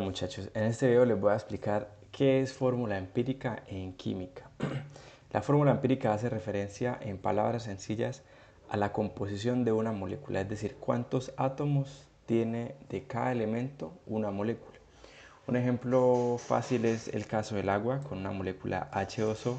Muchachos, en este video les voy a explicar qué es fórmula empírica en química. La fórmula empírica hace referencia, en palabras sencillas, a la composición de una molécula, es decir, cuántos átomos tiene de cada elemento una molécula. Un ejemplo fácil es el caso del agua con una molécula H2O,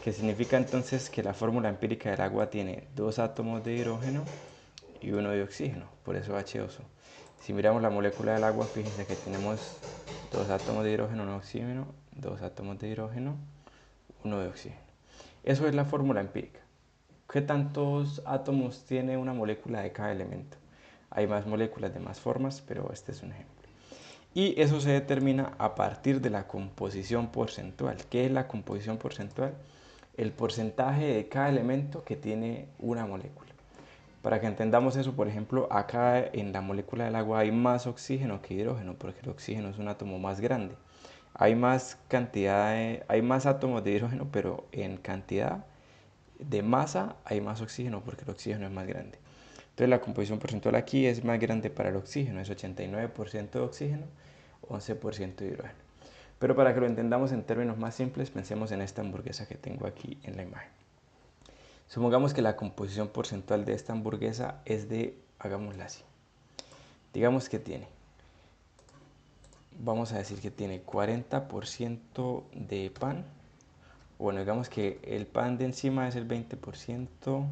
que significa entonces que la fórmula empírica del agua tiene 2 átomos de hidrógeno y 1 de oxígeno, por eso H2O. Si miramos la molécula del agua, fíjense que tenemos 2 átomos de hidrógeno, 1 de oxígeno, 2 átomos de hidrógeno, 1 de oxígeno. Eso es la fórmula empírica. ¿Qué tantos átomos tiene una molécula de cada elemento? Hay más moléculas de más formas, pero este es un ejemplo. Y eso se determina a partir de la composición porcentual. ¿Qué es la composición porcentual? El porcentaje de cada elemento que tiene una molécula. Para que entendamos eso, por ejemplo, acá en la molécula del agua hay más oxígeno que hidrógeno, porque el oxígeno es un átomo más grande. Hay más hay más átomos de hidrógeno, pero en cantidad de masa hay más oxígeno, porque el oxígeno es más grande. Entonces la composición porcentual aquí es más grande para el oxígeno, es 89% de oxígeno, 11% de hidrógeno. Pero para que lo entendamos en términos más simples, pensemos en esta hamburguesa que tengo aquí en la imagen. Supongamos que la composición porcentual de esta hamburguesa es de, hagámosla así, digamos que tiene, vamos a decir que tiene 40% de pan, bueno, digamos que el pan de encima es el 20%,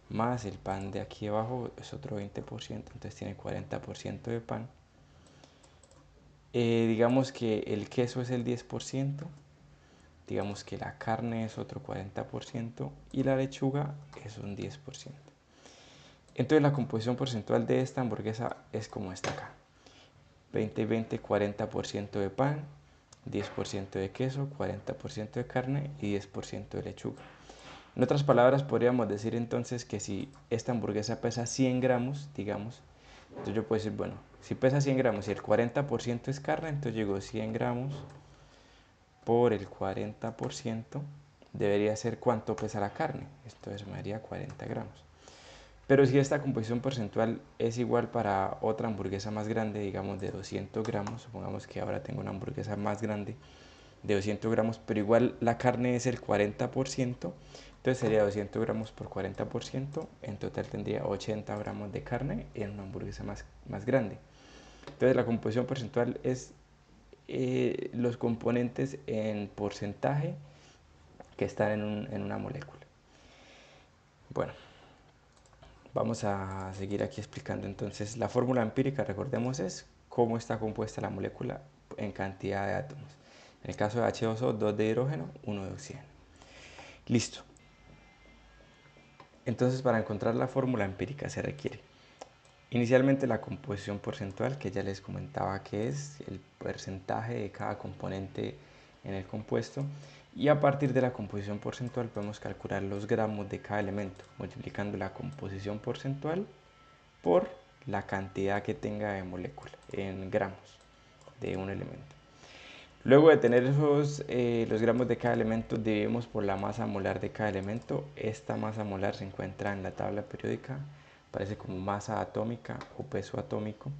más el pan de aquí abajo es otro 20%, entonces tiene 40% de pan. Digamos que el queso es el 10%, digamos que la carne es otro 40% y la lechuga es un 10%. Entonces la composición porcentual de esta hamburguesa es como esta acá. 20, 20, 40% de pan, 10% de queso, 40% de carne y 10% de lechuga. En otras palabras, podríamos decir entonces que si esta hamburguesa pesa 100 gramos, digamos, entonces yo puedo decir, bueno, si pesa 100 gramos y el 40% es carne, entonces llegó 100 gramos por el 40%, debería ser cuánto pesa la carne. Entonces me daría 40 gramos. Pero si esta composición porcentual es igual para otra hamburguesa más grande, digamos de 200 gramos, supongamos que ahora tengo una hamburguesa más grande de 200 gramos, pero igual la carne es el 40%, entonces sería 200 gramos por 40%, en total tendría 80 gramos de carne en una hamburguesa más grande. Entonces la composición porcentual es los componentes en porcentaje que están en una molécula. Bueno, vamos a seguir aquí explicando entonces la fórmula empírica, recordemos, es cómo está compuesta la molécula en cantidad de átomos. En el caso de H2O, 2 de hidrógeno, 1 de oxígeno. Listo. Entonces para encontrar la fórmula empírica se requiere inicialmente la composición porcentual, que ya les comentaba que es el porcentaje de cada componente en el compuesto, y a partir de la composición porcentual podemos calcular los gramos de cada elemento, multiplicando la composición porcentual por la cantidad que tenga de molécula en gramos de un elemento. Luego de tener los gramos de cada elemento, dividimos por la masa molar de cada elemento. Esta masa molar se encuentra en la tabla periódica, aparece como masa atómica o peso atómico.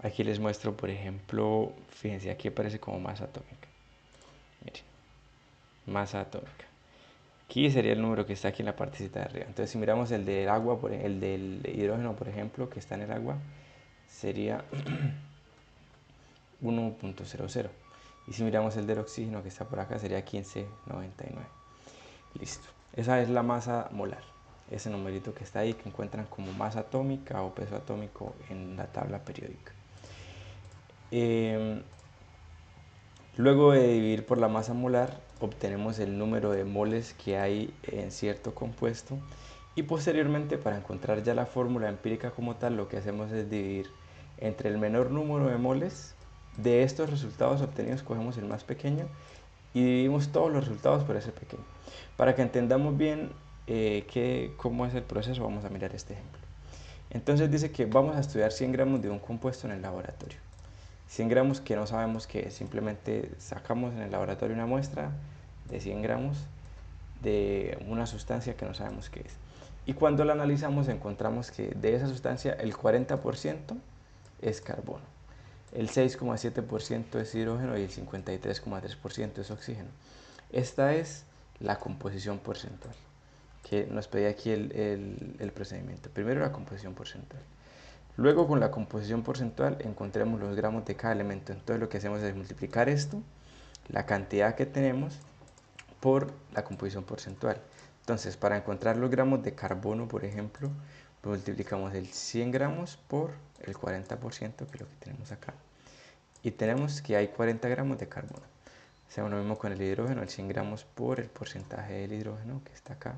Aquí les muestro, por ejemplo, fíjense, aquí aparece como masa atómica. Miren, masa atómica. Aquí sería el número que está aquí en la partecita de arriba. Entonces, si miramos el del agua, el del hidrógeno, por ejemplo, que está en el agua, sería 1.00. Y si miramos el del oxígeno que está por acá, sería 1599. Listo. Esa es la masa molar. Ese numerito que está ahí, que encuentran como masa atómica o peso atómico en la tabla periódica. Luego de dividir por la masa molar, obtenemos el número de moles que hay en cierto compuesto. Y posteriormente, para encontrar ya la fórmula empírica como tal, lo que hacemos es dividir entre el menor número de moles. De estos resultados obtenidos, cogemos el más pequeño y dividimos todos los resultados por ese pequeño. Para que entendamos bien cómo es el proceso, vamos a mirar este ejemplo. Entonces dice que vamos a estudiar 100 gramos de un compuesto en el laboratorio. 100 gramos que no sabemos qué es, simplemente sacamos en el laboratorio una muestra de 100 gramos de una sustancia que no sabemos qué es. Y cuando la analizamos encontramos que de esa sustancia el 40% es carbono. el 6,7% es hidrógeno y el 53,3% es oxígeno. Esta es la composición porcentual que nos pedía aquí el procedimiento. Primero la composición porcentual. Luego con la composición porcentual encontremos los gramos de cada elemento. Entonces lo que hacemos es multiplicar esto, la cantidad que tenemos, por la composición porcentual. Entonces para encontrar los gramos de carbono, por ejemplo, multiplicamos el 100 gramos por el 40%, que es lo que tenemos acá. Y tenemos que hay 40 gramos de carbono. Hacemos lo mismo con el hidrógeno, el 100 gramos por el porcentaje del hidrógeno, que está acá.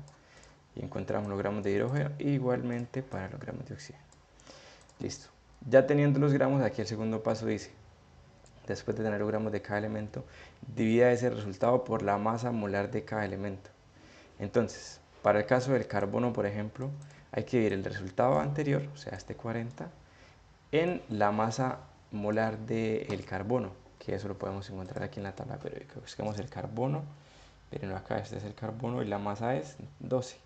Y encontramos los gramos de hidrógeno igualmente para los gramos de oxígeno. Listo. Ya teniendo los gramos, aquí el segundo paso dice, después de tener los gramos de cada elemento, divida ese resultado por la masa molar de cada elemento. Entonces, para el caso del carbono, por ejemplo, hay que dividir el resultado anterior, o sea, este 40, en la masa molar del carbono, que eso lo podemos encontrar aquí en la tabla periódica. Busquemos el carbono, pero acá este es el carbono y la masa es 12,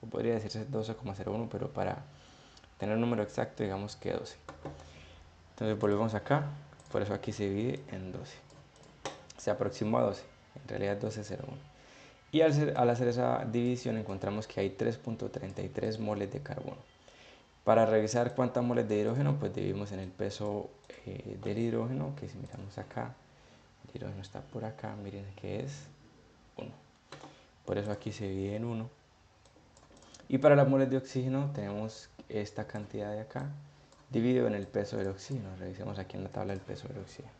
o podría decirse 12,01, pero para tener un número exacto, digamos que 12. Entonces volvemos acá, por eso aquí se divide en 12. Se aproxima a 12, en realidad es 12,01. Y al hacer esa división encontramos que hay 3,33 moles de carbono. Para revisar cuántas moles de hidrógeno, pues dividimos en el peso del hidrógeno, que si miramos acá, el hidrógeno está por acá, miren que es 1. Por eso aquí se divide en 1. Y para las moles de oxígeno tenemos esta cantidad de acá, dividido en el peso del oxígeno. Revisemos aquí en la tabla el peso del oxígeno.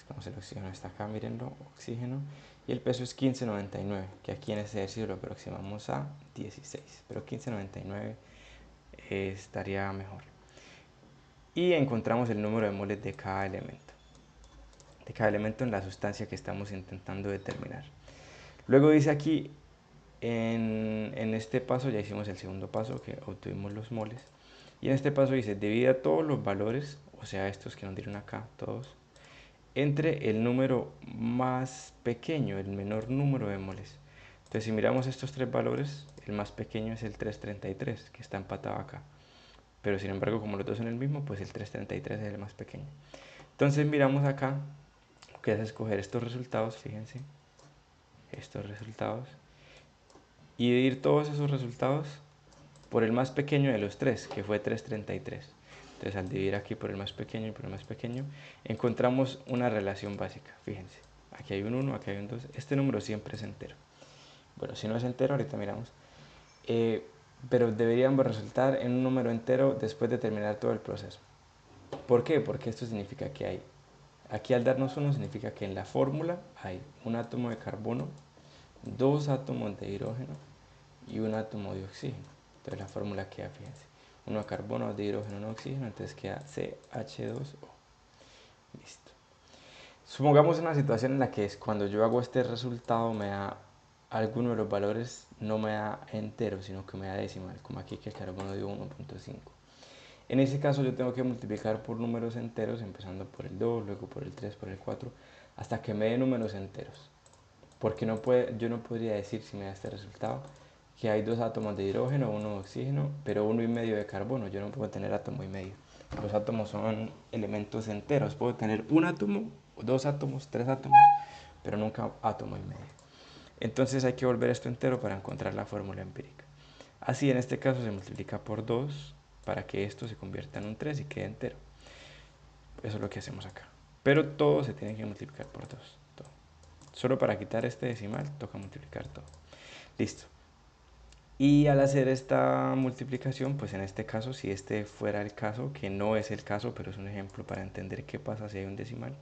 Como el oxígeno está acá, mírenlo, oxígeno, y el peso es 15,99, que aquí en este ejercicio lo aproximamos a 16, pero 15,99 estaría mejor. Y encontramos el número de moles de cada elemento en la sustancia que estamos intentando determinar. Luego dice aquí, en este paso ya hicimos el segundo paso, que obtuvimos los moles, y en este paso dice, divida todos los valores, o sea, estos que nos dieron acá, todos, entre el número más pequeño, el menor número de moles. Entonces si miramos estos tres valores, el más pequeño es el 333, que está empatado acá. Pero sin embargo, como los dos son el mismo, pues el 333 es el más pequeño. Entonces miramos acá, lo que es escoger estos resultados, fíjense, estos resultados, y dividir todos esos resultados por el más pequeño de los tres, que fue 333. Entonces al dividir aquí por el más pequeño y por el más pequeño, encontramos una relación básica, fíjense. Aquí hay un 1, aquí hay un 2, este número siempre es entero. Bueno, si no es entero, ahorita miramos. Pero deberíamos resultar en un número entero después de terminar todo el proceso. ¿Por qué? Porque esto significa que hay, aquí al darnos 1 significa que en la fórmula hay un átomo de carbono, 2 átomos de hidrógeno y un átomo de oxígeno. Entonces la fórmula queda, fíjense, 1 de carbono, 2 de hidrógeno, 1 de oxígeno, entonces queda CH2O. Listo. Supongamos una situación en la que cuando yo hago este resultado me da alguno de los valores, no me da entero, sino que me da decimal, como aquí que el carbono dio 1,5. En ese caso yo tengo que multiplicar por números enteros, empezando por el 2, luego por el 3, por el 4, hasta que me dé números enteros. Porque yo no podría decir, si me da este resultado, que hay 2 átomos de hidrógeno, 1 de oxígeno, pero 1,5 de carbono. Yo no puedo tener átomo y medio. Los átomos son elementos enteros. Puedo tener un átomo, 2 átomos, 3 átomos, pero nunca átomo y medio. Entonces hay que volver esto entero para encontrar la fórmula empírica. Así en este caso se multiplica por 2 para que esto se convierta en un 3 y quede entero. Eso es lo que hacemos acá. Pero todo se tiene que multiplicar por 2. Todo. Solo para quitar este decimal toca multiplicar todo. Listo. Y al hacer esta multiplicación, pues en este caso, si este fuera el caso, que no es el caso, pero es un ejemplo para entender qué pasa si hay un decimal,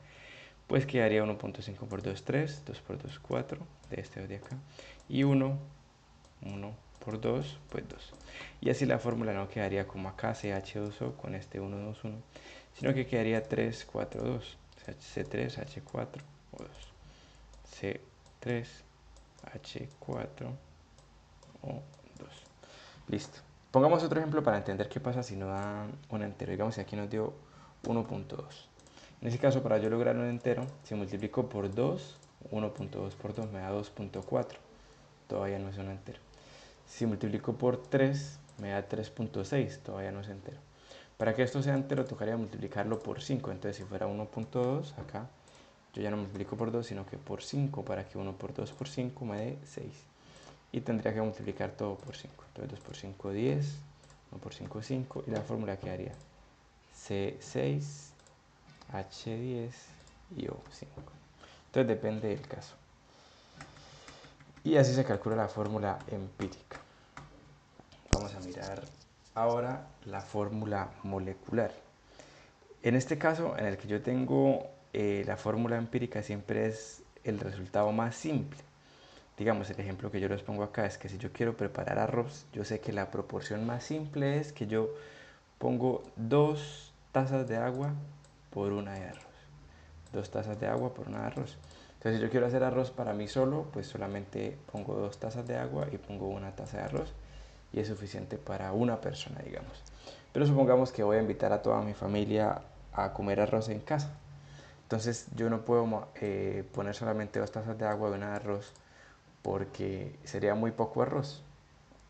pues quedaría 1,5 por 2, 3, 2 por 2, 4, de este o de acá, y 1 por 2, pues 2. Y así la fórmula no quedaría como acá CH2O con este 1, 2, 1, sino que quedaría 3, 4, 2, C3, H4, O2, C3, H4, O2. Listo. Pongamos otro ejemplo para entender qué pasa si no da un entero. Digamos que aquí nos dio 1,2. En ese caso, para yo lograr un entero, si multiplico por 2, 1,2 por 2 me da 2,4. Todavía no es un entero. Si multiplico por 3, me da 3,6. Todavía no es entero. Para que esto sea entero tocaría multiplicarlo por 5, entonces si fuera 1.2 acá, yo ya no multiplico por 2, sino que por 5, para que 1 por 2 por 5 me dé 6. Y tendría que multiplicar todo por 5. Entonces 2 por 5, 10, 1 por 5, 5, y la fórmula quedaría C6, H10 y O5. Entonces depende del caso. Y así se calcula la fórmula empírica. Vamos a mirar ahora la fórmula molecular. En este caso, en el que yo tengo la fórmula empírica, siempre es el resultado más simple. Digamos, el ejemplo que yo les pongo acá es que si yo quiero preparar arroz, yo sé que la proporción más simple es que yo pongo 2 tazas de agua por una de arroz. 2 tazas de agua por una de arroz. Entonces, si yo quiero hacer arroz para mí solo, pues solamente pongo 2 tazas de agua y pongo una taza de arroz, y es suficiente para una persona, digamos. Pero supongamos que voy a invitar a toda mi familia a comer arroz en casa. Entonces yo no puedo poner solamente 2 tazas de agua y una de arroz, porque sería muy poco arroz.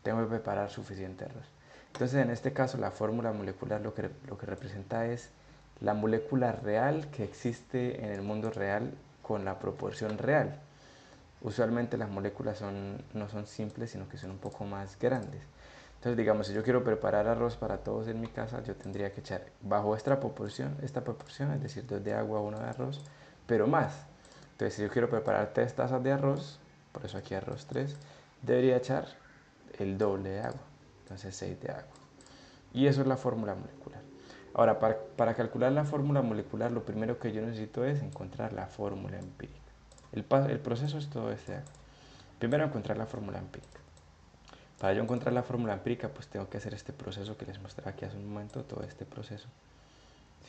Tengo que preparar suficiente arroz. Entonces en este caso la fórmula molecular lo que representa es la molécula real que existe en el mundo real con la proporción real. Usualmente las moléculas no son simples, sino que son un poco más grandes. Entonces, digamos, si yo quiero preparar arroz para todos en mi casa, yo tendría que echar bajo esta proporción, es decir, 2 de agua, 1 de arroz, pero más. Entonces, si yo quiero preparar 3 tazas de arroz, por eso aquí arroz 3, debería echar el doble de agua, entonces 6 de agua. Y eso es la fórmula molecular. Ahora, para calcular la fórmula molecular, lo primero que yo necesito es encontrar la fórmula empírica. El proceso es todo este de acá. Primero encontrar la fórmula empírica. Para yo encontrar la fórmula empírica, pues tengo que hacer este proceso que les mostré aquí hace un momento, todo este proceso,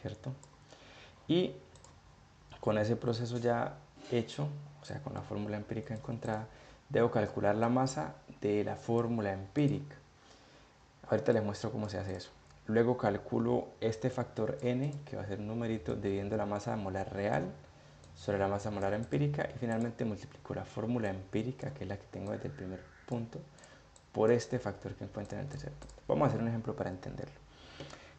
¿cierto? Y con ese proceso ya hecho, o sea, con la fórmula empírica encontrada, debo calcular la masa de la fórmula empírica. Ahorita les muestro cómo se hace eso. Luego calculo este factor n, que va a ser un numerito, dividiendo la masa molar real sobre la masa molar empírica, y finalmente multiplico la fórmula empírica, que es la que tengo desde el primer punto, por este factor que encuentro en el tercer punto. Vamos a hacer un ejemplo para entenderlo.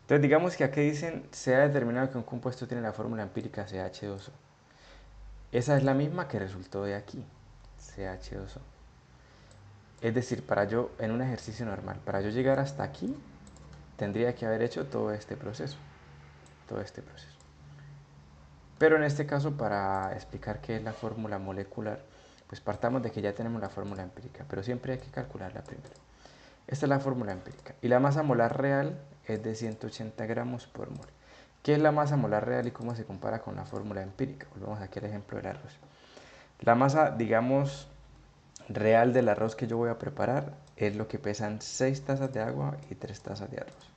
Entonces digamos que aquí dicen se ha determinado que un compuesto tiene la fórmula empírica CH2O. Esa es la misma que resultó de aquí, CH2O. Es decir, para yo, en un ejercicio normal, para yo llegar hasta aquí, tendría que haber hecho todo este proceso. Todo este proceso. Pero en este caso, para explicar qué es la fórmula molecular, pues partamos de que ya tenemos la fórmula empírica, pero siempre hay que calcularla primero. Esta es la fórmula empírica. Y la masa molar real es de 180 gramos por mol. ¿Qué es la masa molar real y cómo se compara con la fórmula empírica? Volvemos aquí al ejemplo del arroz. La masa, digamos, real del arroz que yo voy a preparar es lo que pesan 6 tazas de agua y 3 tazas de arroz.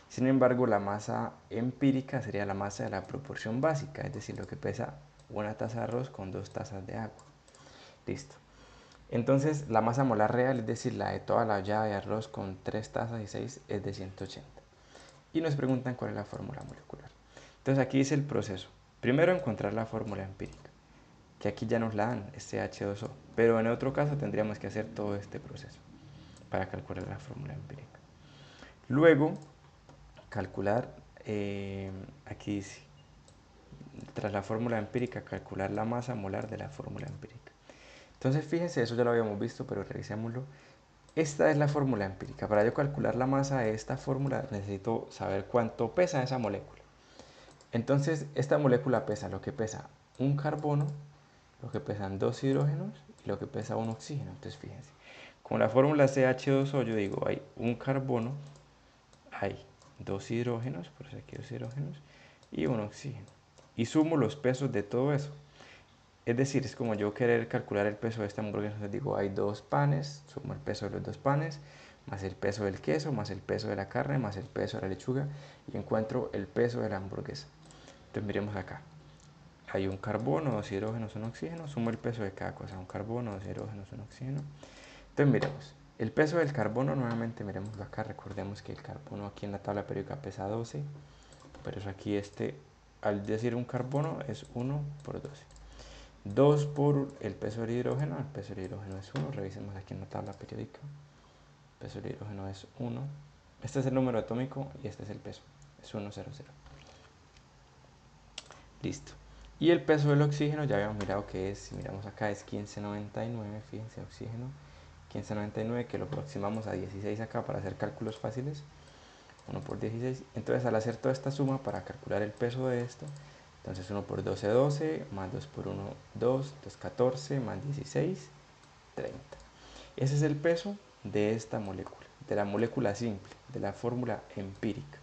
Sin embargo, la masa empírica sería la masa de la proporción básica, es decir, lo que pesa una taza de arroz con 2 tazas de agua. Listo. Entonces, la masa molar real, es decir, la de toda la olla de arroz con 3 tazas y 6, es de 180. Y nos preguntan cuál es la fórmula molecular. Entonces, aquí dice el proceso. Primero, encontrar la fórmula empírica, que aquí ya nos la dan, es CH2O. Pero en otro caso tendríamos que hacer todo este proceso para calcular la fórmula empírica. Luego, calcular, aquí dice, tras la fórmula empírica, calcular la masa molar de la fórmula empírica. Entonces, fíjense, eso ya lo habíamos visto, pero revisémoslo. Esta es la fórmula empírica. Para yo calcular la masa de esta fórmula necesito saber cuánto pesa esa molécula. Entonces, esta molécula pesa lo que pesa un carbono, lo que pesan 2 hidrógenos y lo que pesa un oxígeno. Entonces, fíjense, con la fórmula CH2O yo digo, hay un carbono, hay 2 hidrógenos, por eso aquí 2 hidrógenos, y un oxígeno. Y sumo los pesos de todo eso. Es decir, es como yo querer calcular el peso de esta hamburguesa. Entonces digo, hay 2 panes, sumo el peso de los 2 panes, más el peso del queso, más el peso de la carne, más el peso de la lechuga, y encuentro el peso de la hamburguesa. Entonces miremos acá. Hay un carbono, 2 hidrógenos, un oxígeno, sumo el peso de cada cosa, un carbono, 2 hidrógenos, un oxígeno. Entonces miremos, el peso del carbono, nuevamente miremoslo acá, recordemos que el carbono aquí en la tabla periódica pesa 12, por eso aquí al decir un carbono es 1 por 12. 2 por el peso del hidrógeno, el peso del hidrógeno es 1, revisemos aquí en la tabla periódica, el peso del hidrógeno es 1, este es el número atómico y este es el peso. es 1,00. Listo. Y el peso del oxígeno, ya habíamos mirado que es, si miramos acá, es 1599, fíjense, oxígeno, 1599, que lo aproximamos a 16 acá para hacer cálculos fáciles, 1 por 16. Entonces, al hacer toda esta suma para calcular el peso de esto, entonces 1 por 12, 12, más 2 por 1, 2, 2, 14, más 16, 30. Ese es el peso de esta molécula, de la molécula simple, de la fórmula empírica.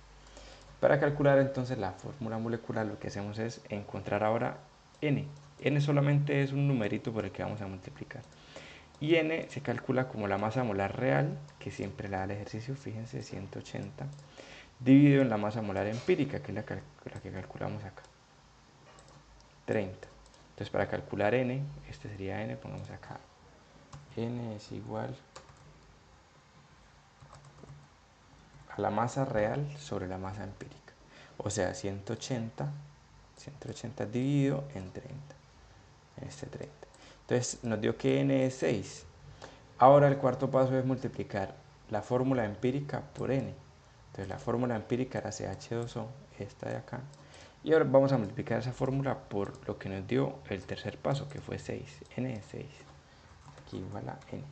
Para calcular entonces la fórmula molecular, lo que hacemos es encontrar ahora n. N solamente es un numerito por el que vamos a multiplicar. Y n se calcula como la masa molar real, que siempre la da el ejercicio, fíjense, 180, dividido en la masa molar empírica, que es la que calculamos acá, 30. Entonces, para calcular n, este sería n, pongamos acá, n es igual a la masa real sobre la masa empírica. O sea, 180 dividido en 30, en este 30. Entonces nos dio que n es 6. Ahora el cuarto paso es multiplicar la fórmula empírica por n. Entonces la fórmula empírica era CH2O, esta de acá. Y ahora vamos a multiplicar esa fórmula por lo que nos dio el tercer paso, que fue 6. N es 6. Aquí igual a n.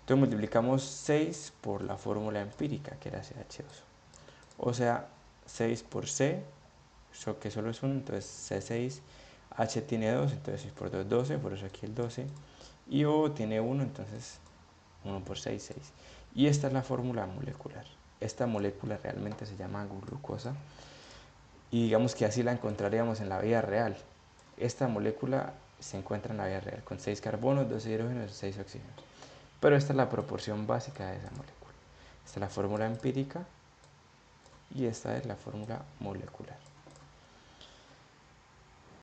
Entonces multiplicamos 6 por la fórmula empírica, que era CH2O. O sea, 6 por C, que solo es 1, entonces C6, H tiene 2, entonces 6 por 2, 12, por eso aquí el 12, y O tiene 1, entonces 1 por 6, 6. Y esta es la fórmula molecular. Esta molécula realmente se llama glucosa, y digamos que así la encontraríamos en la vida real. Esta molécula se encuentra en la vida real, con 6 carbonos, 2 hidrógenos y 6 oxígenos. Pero esta es la proporción básica de esa molécula. Esta es la fórmula empírica, y esta es la fórmula molecular.